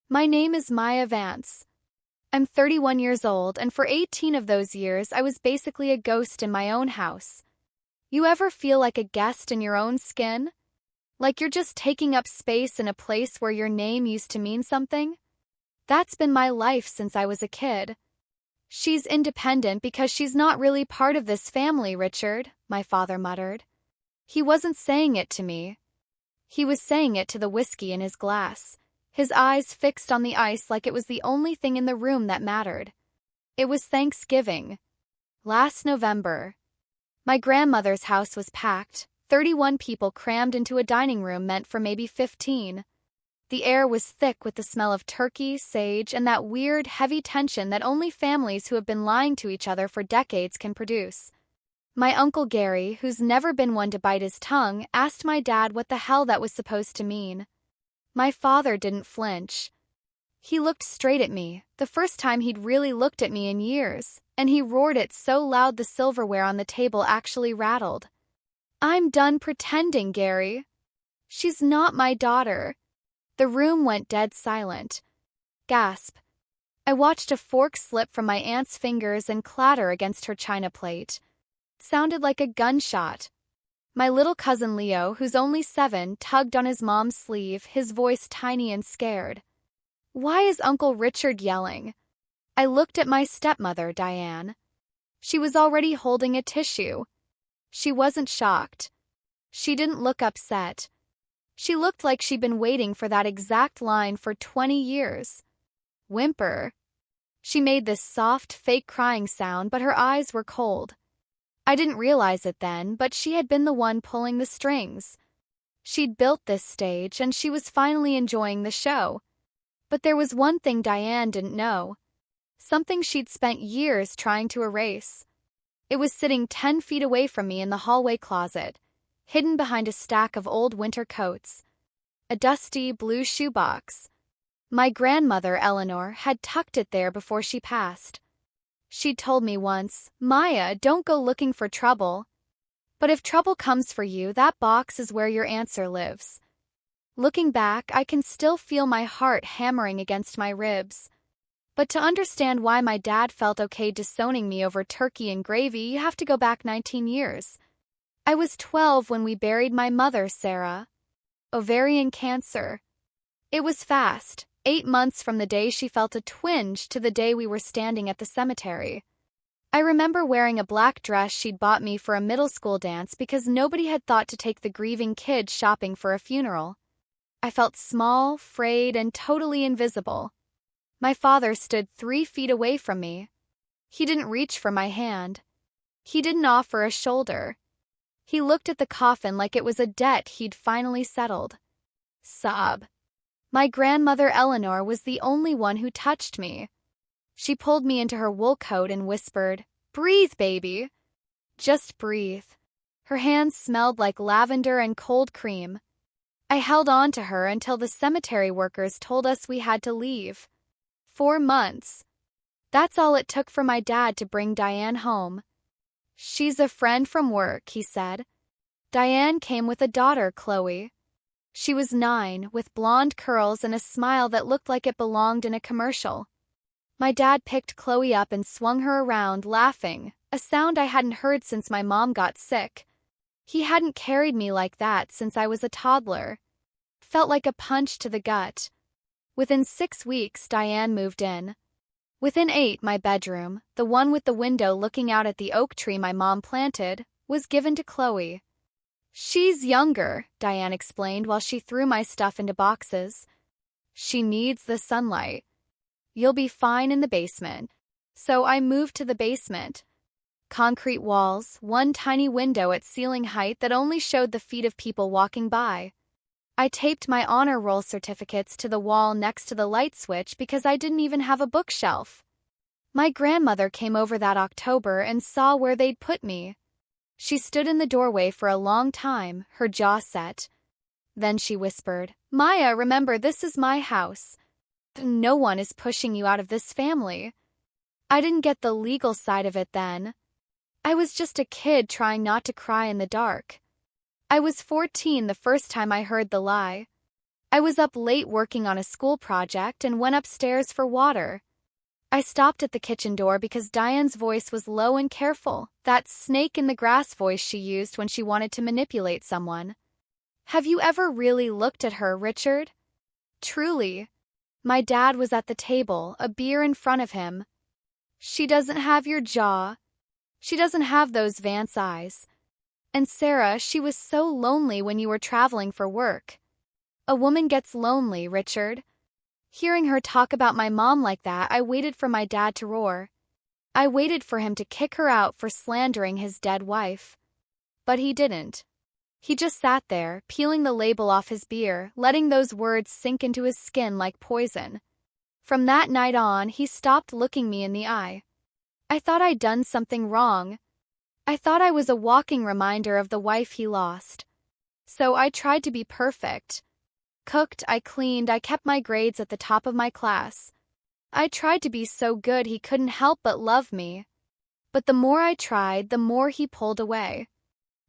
My name is Maya Vance. I'm 31 years old, and for 18 of those years I was basically a ghost in my own house. You ever feel like a guest in your own skin? Like you're just taking up space in a place where your name used to mean something? That's been my life since I was a kid. She's independent because she's not really part of this family, Richard, my father muttered. He wasn't saying it to me. He was saying it to the whiskey in his glass, his eyes fixed on the ice like it was the only thing in the room that mattered. It was Thanksgiving. Last November. My grandmother's house was packed, 31 people crammed into a dining room meant for maybe 15. The air was thick with the smell of turkey, sage, and that weird, heavy tension that only families who have been lying to each other for decades can produce. My Uncle Gary, who's never been one to bite his tongue, asked my dad what the hell that was supposed to mean. My father didn't flinch. He looked straight at me, the first time he'd really looked at me in years, and he roared it so loud the silverware on the table actually rattled. I'm done pretending, Gary. She's not my daughter. The room went dead silent. Gasp. I watched a fork slip from my aunt's fingers and clatter against her china plate. It sounded like a gunshot. My little cousin Leo, who's only 7, tugged on his mom's sleeve, his voice tiny and scared. Why is Uncle Richard yelling? I looked at my stepmother, Diane. She was already holding a tissue. She wasn't shocked. She didn't look upset. She looked like she'd been waiting for that exact line for 20 years. Whimper. She made this soft, fake crying sound, but her eyes were cold. I didn't realize it then, but she had been the one pulling the strings. She'd built this stage, and she was finally enjoying the show. But there was one thing Diane didn't know. Something she'd spent years trying to erase. It was sitting 10 feet away from me in the hallway closet, hidden behind a stack of old winter coats. A dusty blue shoebox. My grandmother, Eleanor, had tucked it there before she passed. She'd told me once, Maya, don't go looking for trouble. But if trouble comes for you, that box is where your answer lives. Looking back, I can still feel my heart hammering against my ribs. But to understand why my dad felt okay disowning me over turkey and gravy, you have to go back 19 years. I was 12 when we buried my mother, Sarah. Ovarian cancer. It was fast, 8 months from the day she felt a twinge to the day we were standing at the cemetery. I remember wearing a black dress she'd bought me for a middle school dance because nobody had thought to take the grieving kid shopping for a funeral. I felt small, frayed, and totally invisible. My father stood 3 feet away from me. He didn't reach for my hand. He didn't offer a shoulder. He looked at the coffin like it was a debt he'd finally settled. Sob. My grandmother Eleanor was the only one who touched me. She pulled me into her wool coat and whispered, "Breathe, baby." Just breathe. Her hands smelled like lavender and cold cream. I held on to her until the cemetery workers told us we had to leave. 4 months. That's all it took for my dad to bring Diane home. She's a friend from work, he said. Diane came with a daughter, Chloe. She was 9, with blonde curls and a smile that looked like it belonged in a commercial. My dad picked Chloe up and swung her around, laughing, a sound I hadn't heard since my mom got sick. He hadn't carried me like that since I was a toddler. Felt like a punch to the gut. Within 6 weeks, Diane moved in. Within 8, my bedroom, the one with the window looking out at the oak tree my mom planted, was given to Chloe. She's younger, Diane explained while she threw my stuff into boxes. She needs the sunlight. You'll be fine in the basement. So I moved to the basement. Concrete walls, one tiny window at ceiling height that only showed the feet of people walking by. I taped my honor roll certificates to the wall next to the light switch because I didn't even have a bookshelf. My grandmother came over that October and saw where they'd put me. She stood in the doorway for a long time, her jaw set. Then she whispered, "Maya, remember, this is my house. No one is pushing you out of this family." I didn't get the legal side of it then. I was just a kid trying not to cry in the dark. I was 14 the first time I heard the lie. I was up late working on a school project and went upstairs for water. I stopped at the kitchen door because Diane's voice was low and careful, that snake in the grass voice she used when she wanted to manipulate someone. Have you ever really looked at her, Richard? Truly. My dad was at the table, a beer in front of him. She doesn't have your jaw. She doesn't have those Vance eyes. And Sarah, she was so lonely when you were traveling for work. A woman gets lonely, Richard. Hearing her talk about my mom like that, I waited for my dad to roar. I waited for him to kick her out for slandering his dead wife. But he didn't. He just sat there, peeling the label off his beer, letting those words sink into his skin like poison. From that night on, he stopped looking me in the eye. I thought I'd done something wrong. I thought I was a walking reminder of the wife he lost. So I tried to be perfect. Cooked, I cleaned, I kept my grades at the top of my class. I tried to be so good he couldn't help but love me. But the more I tried, the more he pulled away.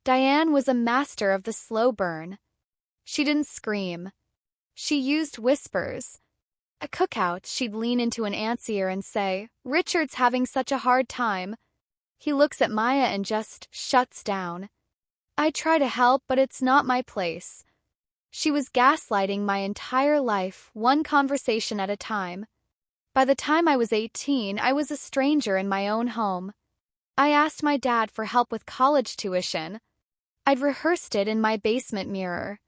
Diane was a master of the slow burn. She didn't scream. She used whispers. At cookout, she'd lean into an aunt's ear and say, "Richard's having such a hard time." He looks at Maya and just shuts down. I try to help, but it's not my place. She was gaslighting my entire life, one conversation at a time. By the time I was 18, I was a stranger in my own home. I asked my dad for help with college tuition. I'd rehearsed it in my basement mirror.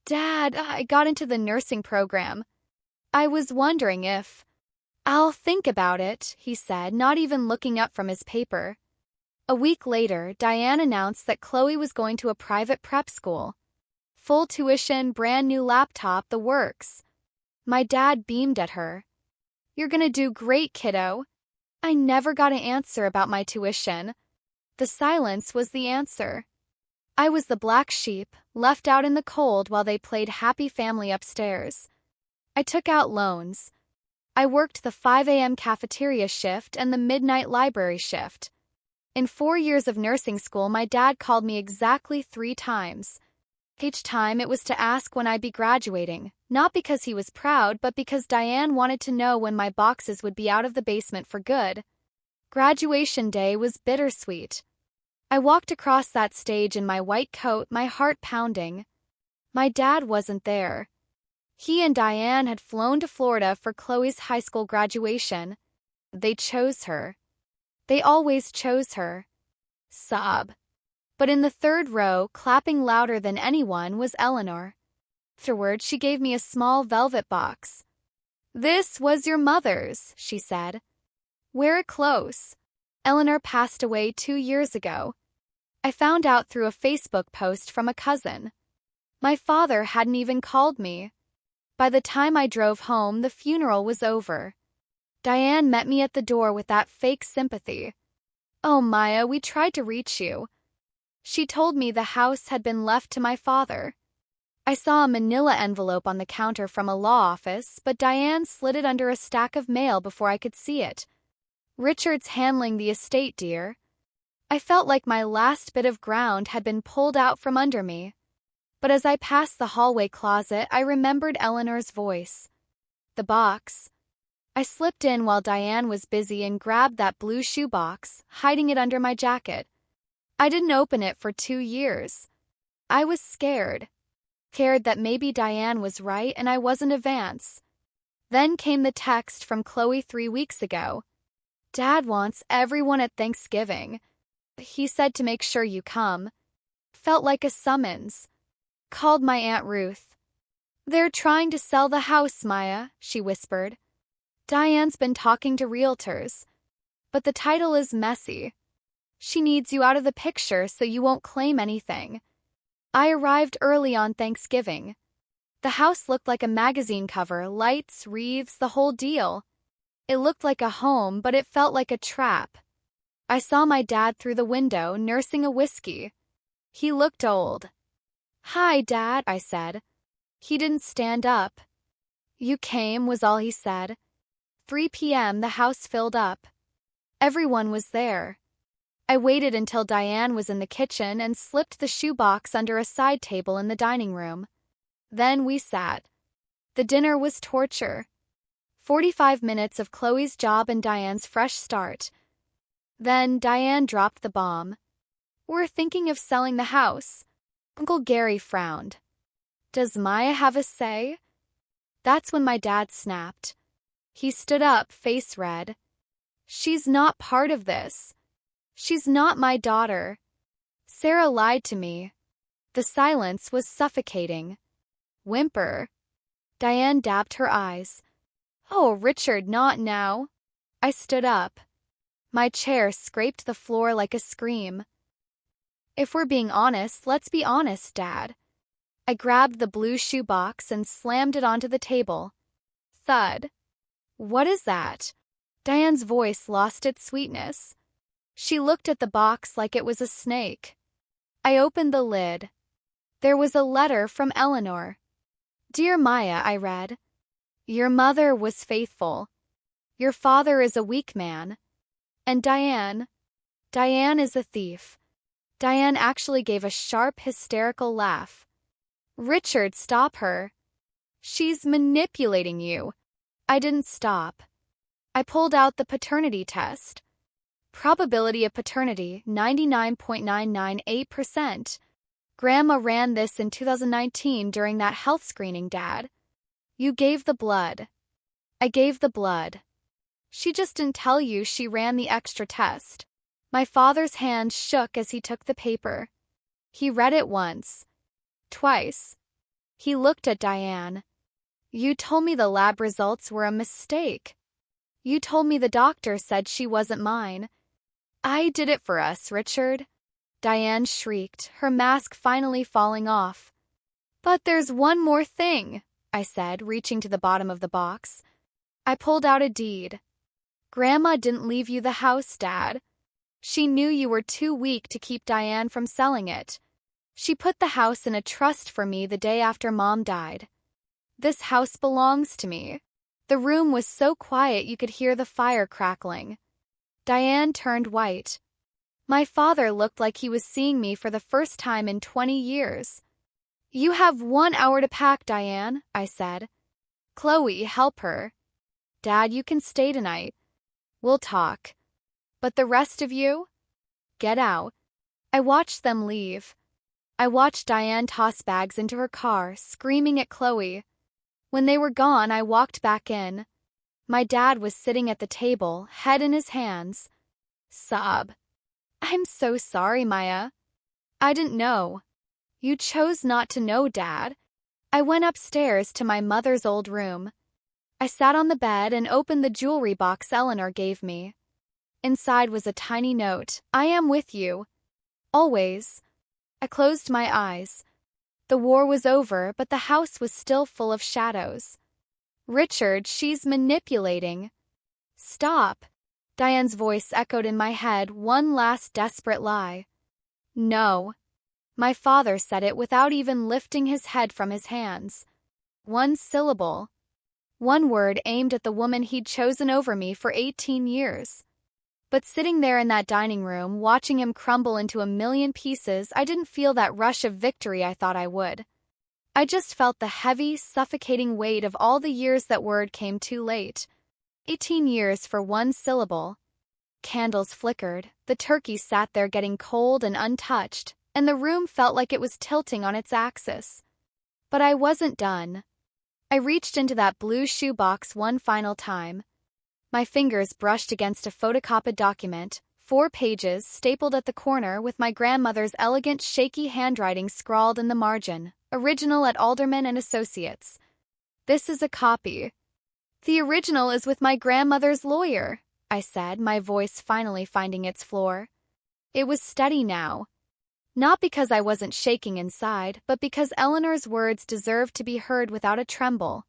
"Dad, I got into the nursing program. I was wondering if—" "I'll think about it," he said, not even looking up from his paper. A week later, Diane announced that Chloe was going to a private prep school. Full tuition, brand new laptop, the works. My dad beamed at her. "You're gonna do great, kiddo." I never got an answer about my tuition. The silence was the answer. I was the black sheep, left out in the cold while they played happy family upstairs. I took out loans. I worked the 5 a.m. cafeteria shift and the midnight library shift. In 4 years of nursing school, my dad called me exactly 3 times. Each time it was to ask when I'd be graduating, not because he was proud, but because Diane wanted to know when my boxes would be out of the basement for good. Graduation day was bittersweet. I walked across that stage in my white coat, my heart pounding. My dad wasn't there. He and Diane had flown to Florida for Chloe's high school graduation. They chose her. They always chose her. Sob. But in the third row, clapping louder than anyone, was Eleanor. Afterward, she gave me a small velvet box. "This was your mother's," she said. "Wear it close. Eleanor passed away 2 years ago. I found out through a Facebook post from a cousin. My father hadn't even called me. By the time I drove home, the funeral was over. Diane met me at the door with that fake sympathy. "Oh, Maya, we tried to reach you." She told me the house had been left to my father. I saw a manila envelope on the counter from a law office, but Diane slid it under a stack of mail before I could see it. "Richard's handling the estate, dear." I felt like my last bit of ground had been pulled out from under me. But as I passed the hallway closet, I remembered Eleanor's voice. The box. I slipped in while Diane was busy and grabbed that blue shoebox, hiding it under my jacket. I didn't open it for 2 years. I was scared. Scared that maybe Diane was right and I wasn't a Vance. Then came the text from Chloe 3 weeks ago. "Dad wants everyone at Thanksgiving. He said to make sure you come." Felt like a summons. Called my Aunt Ruth. "They're trying to sell the house, Maya," she whispered. "Diane's been talking to realtors. But the title is messy. She needs you out of the picture so you won't claim anything." I arrived early on Thanksgiving. The house looked like a magazine cover, lights, wreaths, the whole deal. It looked like a home, but it felt like a trap. I saw my dad through the window, nursing a whiskey. He looked old. "Hi, Dad," I said. He didn't stand up. "You came," was all he said. 3 p.m. the house filled up. Everyone was there. I waited until Diane was in the kitchen and slipped the shoebox under a side table in the dining room. Then we sat. The dinner was torture. 45 minutes of Chloe's job and Diane's fresh start. Then Diane dropped the bomb. "We're thinking of selling the house." Uncle Gary frowned. "Does Maya have a say?" That's when my dad snapped. He stood up, face red. "She's not part of this. She's not my daughter. Sarah lied to me." The silence was suffocating. "Whimper." Diane dabbed her eyes. "Oh, Richard, not now." I stood up. My chair scraped the floor like a scream. "If we're being honest, let's be honest, Dad." I grabbed the blue shoebox and slammed it onto the table. Thud. "What is that?" Diane's voice lost its sweetness. She looked at the box like it was a snake. I opened the lid. There was a letter from Eleanor. "Dear Maya," I read. "Your mother was faithful. Your father is a weak man. And Diane is a thief." Diane actually gave a sharp, hysterical laugh. "Richard, stop her. She's manipulating you." I didn't stop. I pulled out the paternity test. Probability of paternity, 99.998%. Grandma ran this in 2019 during that health screening, Dad. "You gave the blood." I gave the blood. "She just didn't tell you she ran the extra test." My father's hand shook as he took the paper. He read it once. Twice. He looked at Diane. "You told me the lab results were a mistake. You told me the doctor said she wasn't mine." "I did it for us, Richard." Diane shrieked, her mask finally falling off. "But there's one more thing," I said, reaching to the bottom of the box. I pulled out a deed. "Grandma didn't leave you the house, Dad. She knew you were too weak to keep Diane from selling it. She put the house in a trust for me the day after Mom died. This house belongs to me." The room was so quiet you could hear the fire crackling. Diane turned white. My father looked like he was seeing me for the first time in 20 years. "You have 1 hour to pack, Diane," I said. "Chloe, help her. Dad, you can stay tonight. We'll talk. But the rest of you? Get out." I watched them leave. I watched Diane toss bags into her car, screaming at Chloe. When they were gone, I walked back in. My dad was sitting at the table, head in his hands. Sob. "I'm so sorry, Maya. I didn't know." "You chose not to know, Dad." I went upstairs to my mother's old room. I sat on the bed and opened the jewelry box Eleanor gave me. Inside was a tiny note. "I am with you. Always." I closed my eyes. The war was over, but the house was still full of shadows. "Richard, she's manipulating." "Stop." Diane's voice echoed in my head, one last desperate lie. "No." My father said it without even lifting his head from his hands. One syllable. One word aimed at the woman he'd chosen over me for 18 years. But sitting there in that dining room, watching him crumble into a million pieces, I didn't feel that rush of victory I thought I would. I just felt the heavy, suffocating weight of all the years that word came too late. 18 years for one syllable. Candles flickered, the turkey sat there getting cold and untouched, and the room felt like it was tilting on its axis. But I wasn't done. I reached into that blue shoebox one final time. My fingers brushed against a photocopied document, 4 pages stapled at the corner with my grandmother's elegant, shaky handwriting scrawled in the margin. "Original at Alderman and Associates." "This is a copy." "The original is with my grandmother's lawyer," I said, my voice finally finding its floor. It was steady now. Not because I wasn't shaking inside, but because Eleanor's words deserved to be heard without a tremble.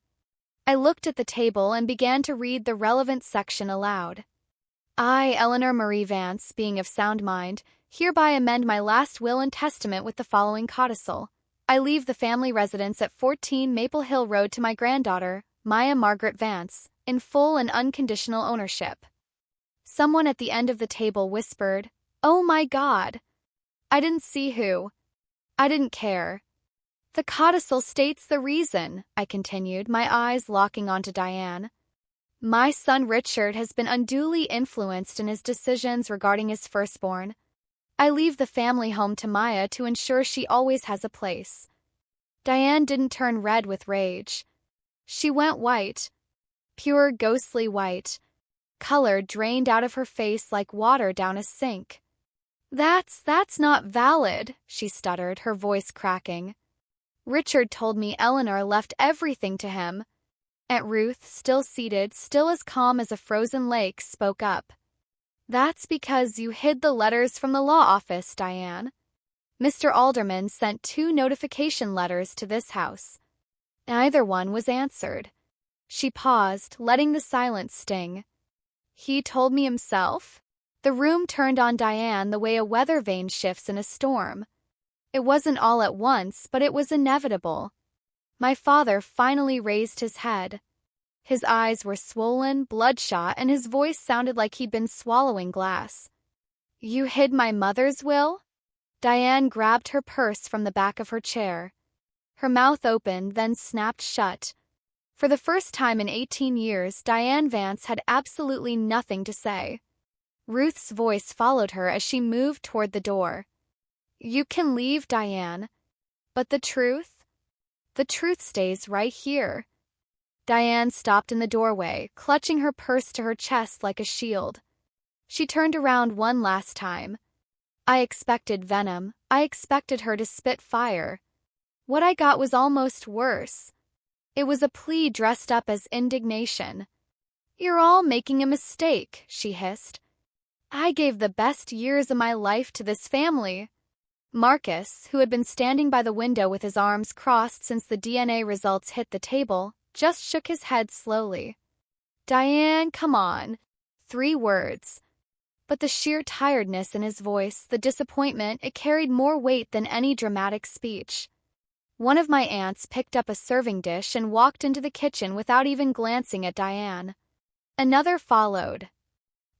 I looked at the table and began to read the relevant section aloud. "I, Eleanor Marie Vance, being of sound mind, hereby amend my last will and testament with the following codicil. I leave the family residence at 14 Maple Hill Road to my granddaughter, Maya Margaret Vance, in full and unconditional ownership." Someone at the end of the table whispered, "Oh my God!" I didn't see who. I didn't care. The codicil states the reason, I continued, my eyes locking onto Diane. My son Richard has been unduly influenced in his decisions regarding his firstborn. I leave the family home to Maya to ensure she always has a place. Diane didn't turn red with rage. She went white. Pure ghostly white. Color drained out of her face like water down a sink. That's not valid, she stuttered, her voice cracking. Richard told me Eleanor left everything to him. Aunt Ruth, still seated, still as calm as a frozen lake, spoke up. That's because you hid the letters from the law office, Diane. Mr. Alderman sent 2 notification letters to this house. Neither one was answered. She paused, letting the silence sting. He told me himself? The room turned on Diane the way a weather vane shifts in a storm. It wasn't all at once, but it was inevitable. My father finally raised his head. His eyes were swollen, bloodshot, and his voice sounded like he'd been swallowing glass. You hid my mother's will? Diane grabbed her purse from the back of her chair. Her mouth opened, then snapped shut. For the first time in 18 years, Diane Vance had absolutely nothing to say. Ruth's voice followed her as she moved toward the door. You can leave, Diane. But the truth? The truth stays right here. Diane stopped in the doorway, clutching her purse to her chest like a shield. She turned around one last time. I expected venom. I expected her to spit fire. What I got was almost worse. It was a plea dressed up as indignation. You're all making a mistake, she hissed. I gave the best years of my life to this family. Marcus, who had been standing by the window with his arms crossed since the DNA results hit the table, just shook his head slowly. Diane, come on. 3 words. But the sheer tiredness in his voice, the disappointment, it carried more weight than any dramatic speech. One of my aunts picked up a serving dish and walked into the kitchen without even glancing at Diane. Another followed.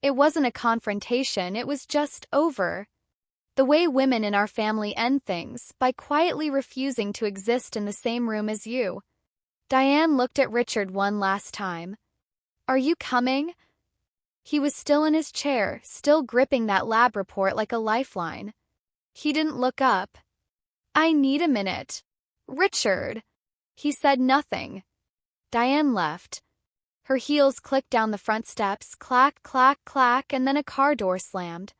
It wasn't a confrontation, it was just over. The way women in our family end things, by quietly refusing to exist in the same room as you. Diane looked at Richard one last time. Are you coming? He was still in his chair, still gripping that lab report like a lifeline. He didn't look up. I need a minute. Richard. He said nothing. Diane left. Her heels clicked down the front steps, clack, clack, clack, and then a car door slammed.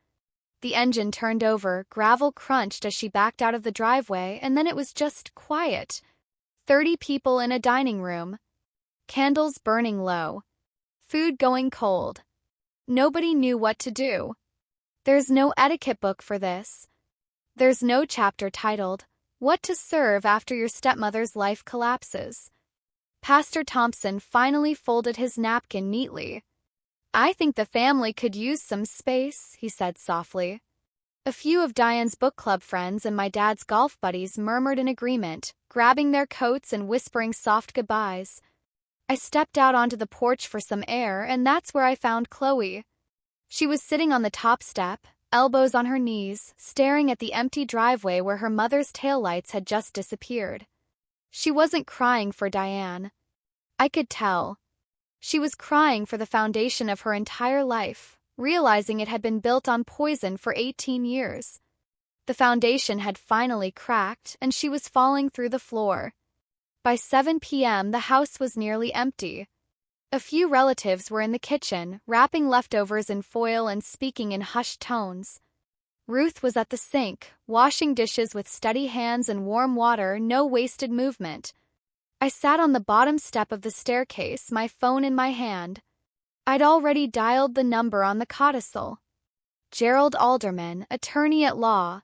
The engine turned over, gravel crunched as she backed out of the driveway, and then it was just quiet. 30 people in a dining room. Candles burning low. Food going cold. Nobody knew what to do. There's no etiquette book for this. There's no chapter titled, What to Serve After Your Stepmother's Life Collapses. Pastor Thompson finally folded his napkin neatly. I think the family could use some space, he said softly. A few of Diane's book club friends and my dad's golf buddies murmured in agreement, grabbing their coats and whispering soft goodbyes. I stepped out onto the porch for some air, and that's where I found Chloe. She was sitting on the top step, elbows on her knees, staring at the empty driveway where her mother's taillights had just disappeared. She wasn't crying for Diane. I could tell. She was crying for the foundation of her entire life, realizing it had been built on poison for 18 years. The foundation had finally cracked, and she was falling through the floor. By 7 p.m., the house was nearly empty. A few relatives were in the kitchen, wrapping leftovers in foil and speaking in hushed tones. Ruth was at the sink, washing dishes with steady hands and warm water, no wasted movement. I sat on the bottom step of the staircase, my phone in my hand. I'd already dialed the number on the codicil. Gerald Alderman, attorney at law.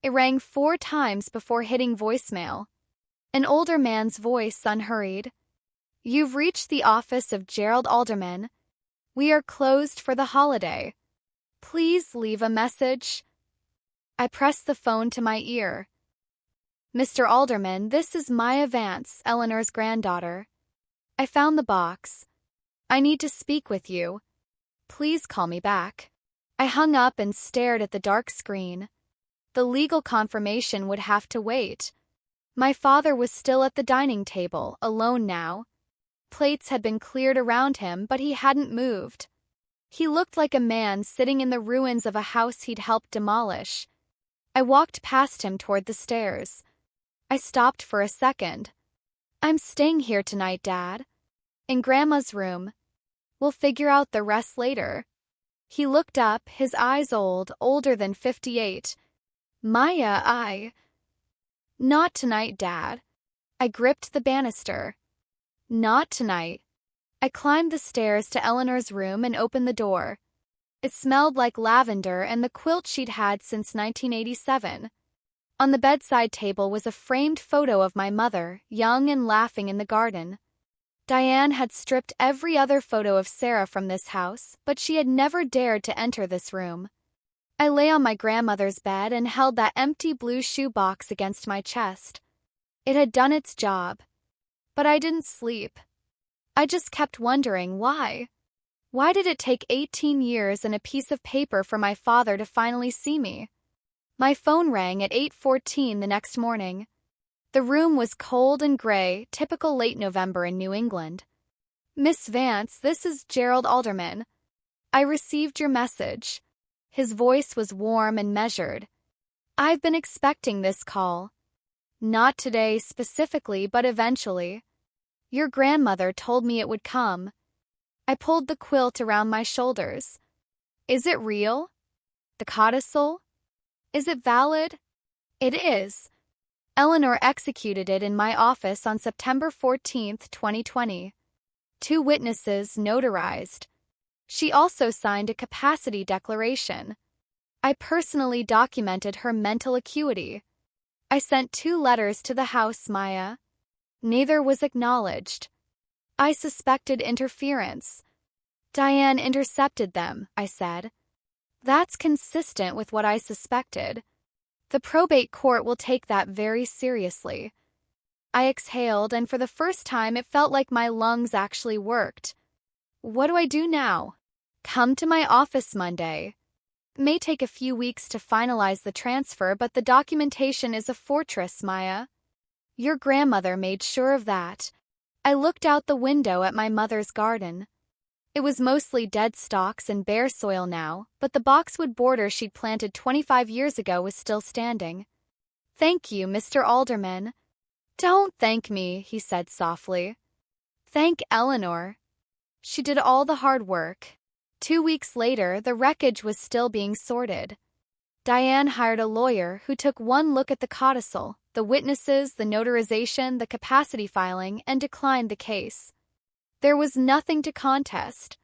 It rang 4 times before hitting voicemail. An older man's voice unhurried. You've reached the office of Gerald Alderman. We are closed for the holiday. Please leave a message. I pressed the phone to my ear. Mr. Alderman, this is Maya Vance, Eleanor's granddaughter. I found the box. I need to speak with you. Please call me back. I hung up and stared at the dark screen. The legal confirmation would have to wait. My father was still at the dining table, alone now. Plates had been cleared around him, but he hadn't moved. He looked like a man sitting in the ruins of a house he'd helped demolish. I walked past him toward the stairs. I stopped for a second. "I'm staying here tonight, Dad. In Grandma's room. We'll figure out the rest later." He looked up, his eyes older than 58. "Maya, Not tonight, Dad." I gripped the banister. "Not tonight." I climbed the stairs to Eleanor's room and opened the door. It smelled like lavender and the quilt she'd had since 1987. On the bedside table was a framed photo of my mother, young and laughing in the garden. Diane had stripped every other photo of Sarah from this house, but she had never dared to enter this room. I lay on my grandmother's bed and held that empty blue shoebox against my chest. It had done its job. But I didn't sleep. I just kept wondering why. Why did it take 18 years and a piece of paper for my father to finally see me? My phone rang at 8:14 the next morning. The room was cold and gray, typical late November in New England. "Miss Vance, this is Gerald Alderman. I received your message." His voice was warm and measured. "I've been expecting this call. Not today specifically, but eventually. Your grandmother told me it would come." I pulled the quilt around my shoulders. "Is it real? The codicil? Is it valid?" "It is. Eleanor executed it in my office on September 14, 2020. 2 witnesses notarized. She also signed a capacity declaration. I personally documented her mental acuity. I sent 2 letters to the house, Maya. Neither was acknowledged. I suspected interference. Diane intercepted them, I said. That's consistent with what I suspected. The probate court will take that very seriously. I exhaled, and for the first time it felt like my lungs actually worked. What do I do now? Come to my office Monday. It may take a few weeks to finalize the transfer, but the documentation is a fortress, Maya. Your grandmother made sure of that. I looked out the window at my mother's garden. It was mostly dead stalks and bare soil now, but the boxwood border she'd planted 25 years ago was still standing. Thank you, Mr. Alderman. Don't thank me, he said softly. Thank Eleanor. She did all the hard work. 2 weeks later, the wreckage was still being sorted. Diane hired a lawyer who took one look at the codicil, the witnesses, the notarization, the capacity filing, and declined the case. There was nothing to contest.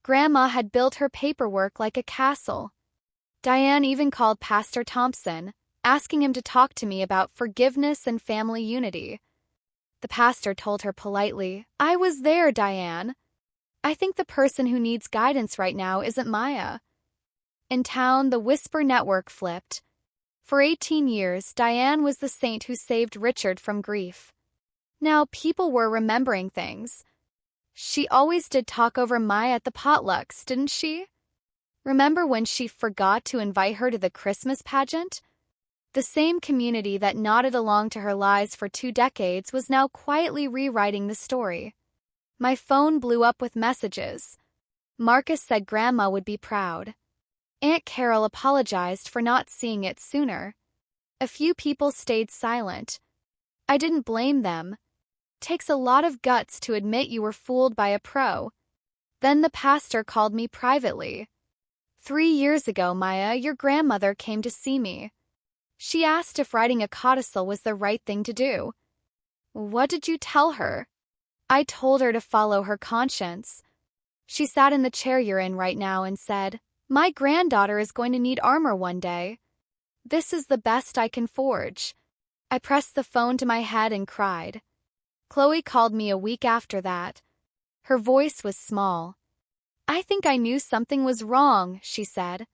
Grandma had built her paperwork like a castle. Diane even called Pastor Thompson, asking him to talk to me about forgiveness and family unity. The pastor told her politely, I was there, Diane. I think the person who needs guidance right now isn't Maya. In town, the Whisper network flipped. For 18 years, Diane was the saint who saved Richard from grief. Now people were remembering things. She always did talk over Maya at the potlucks, didn't she? Remember when she forgot to invite her to the Christmas pageant? The same community that nodded along to her lies for 2 decades was now quietly rewriting the story. My phone blew up with messages. Marcus said Grandma would be proud. Aunt Carol apologized for not seeing it sooner. A few people stayed silent. I didn't blame them. Takes a lot of guts to admit you were fooled by a pro. Then the pastor called me privately. 3 years ago, Maya, your grandmother came to see me. She asked if writing a codicil was the right thing to do. What did you tell her? I told her to follow her conscience. She sat in the chair you're in right now and said, My granddaughter is going to need armor one day. This is the best I can forge. I pressed the phone to my head and cried. Chloe called me a week after that. Her voice was small. I think I knew something was wrong, she said.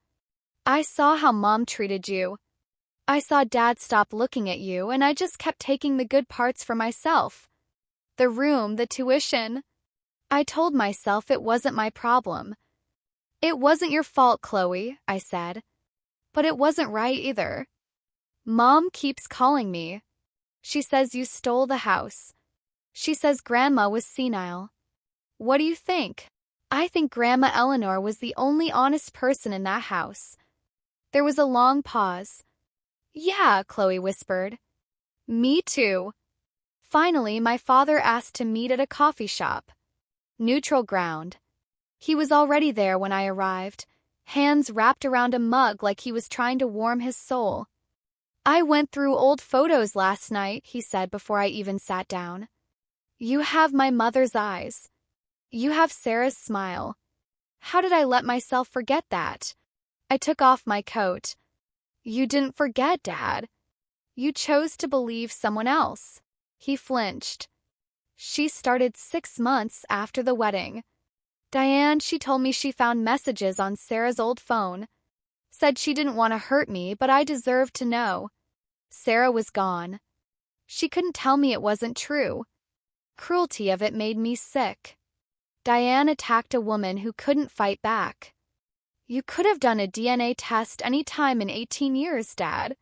I saw how Mom treated you. I saw Dad stop looking at you, and I just kept taking the good parts for myself. The room, the tuition. I told myself it wasn't my problem. It wasn't your fault, Chloe, I said. But it wasn't right either. Mom keeps calling me. She says you stole the house. She says Grandma was senile. What do you think? I think Grandma Eleanor was the only honest person in that house. There was a long pause. Yeah, Chloe whispered. Me too. Finally, my father asked to meet at a coffee shop. Neutral ground. He was already there when I arrived, hands wrapped around a mug like he was trying to warm his soul. I went through old photos last night, he said before I even sat down. You have my mother's eyes. You have Sarah's smile. How did I let myself forget that? I took off my coat. You didn't forget, Dad. You chose to believe someone else. He flinched. She started 6 months after the wedding. Diane, she told me she found messages on Sarah's old phone. Said she didn't want to hurt me, but I deserved to know. Sarah was gone. She couldn't tell me it wasn't true. Cruelty of it made me sick. Diane attacked a woman who couldn't fight back. You could have done a DNA test any time in 18 years, Dad.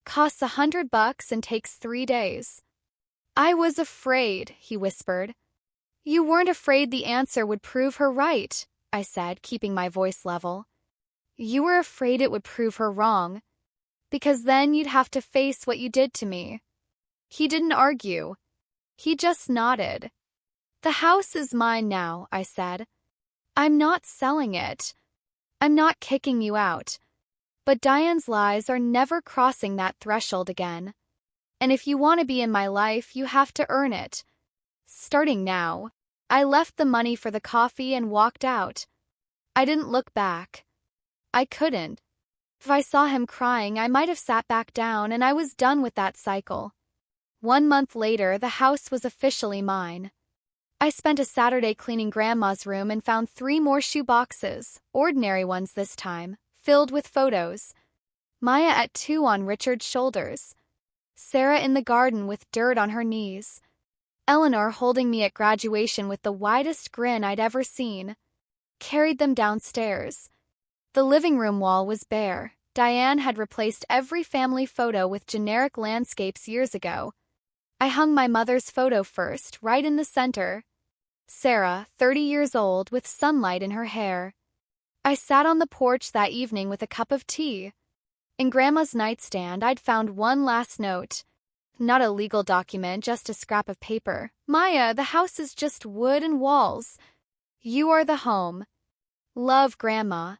Costs $100 and takes 3 days. I was afraid, he whispered. You weren't afraid the answer would prove her right, I said, keeping my voice level. You were afraid it would prove her wrong, because then you'd have to face what you did to me. He didn't argue. He just nodded. The house is mine now, I said. I'm not selling it. I'm not kicking you out. But Diane's lies are never crossing that threshold again. And if you want to be in my life, you have to earn it. Starting now. I left the money for the coffee and walked out. I didn't look back. I couldn't. If I saw him crying, I might have sat back down, and I was done with that cycle. 1 month later, the house was officially mine. I spent a Saturday cleaning Grandma's room and found 3 more shoe boxes, ordinary ones this time, filled with photos. Maya at 2 on Richard's shoulders. Sarah in the garden with dirt on her knees. Eleanor holding me at graduation with the widest grin I'd ever seen. Carried them downstairs. The living room wall was bare. Diane had replaced every family photo with generic landscapes years ago. I hung my mother's photo first, right in the center. Sarah, 30 years old, with sunlight in her hair. I sat on the porch that evening with a cup of tea. In Grandma's nightstand, I'd found one last note. Not a legal document, just a scrap of paper. Maya, the house is just wood and walls. You are the home. Love, Grandma.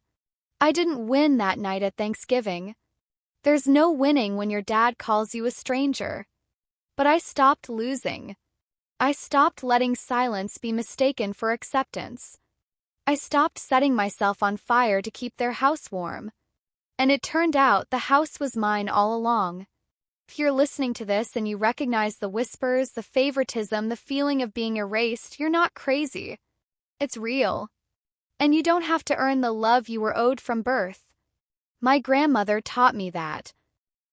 I didn't win that night at Thanksgiving. There's no winning when your dad calls you a stranger. But I stopped losing. I stopped letting silence be mistaken for acceptance. I stopped setting myself on fire to keep their house warm. And it turned out the house was mine all along. If you're listening to this and you recognize the whispers, the favoritism, the feeling of being erased, you're not crazy. It's real. And you don't have to earn the love you were owed from birth. My grandmother taught me that.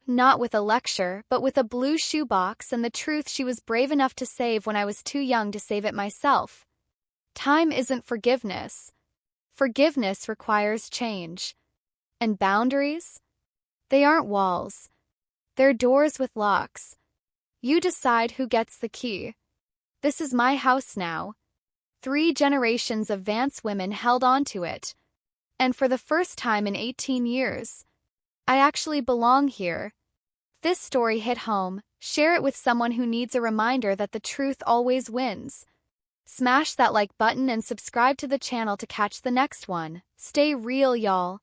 Not with a lecture, but with a blue shoebox and the truth she was brave enough to save when I was too young to save it myself. Time isn't forgiveness. Forgiveness requires change. And boundaries? They aren't walls. They're doors with locks. You decide who gets the key. This is my house now. 3 generations of Vance women held on to it. And for the first time in 18 years, I actually belong here. If this story hit home, share it with someone who needs a reminder that the truth always wins. Smash that like button and subscribe to the channel to catch the next one. Stay real, y'all.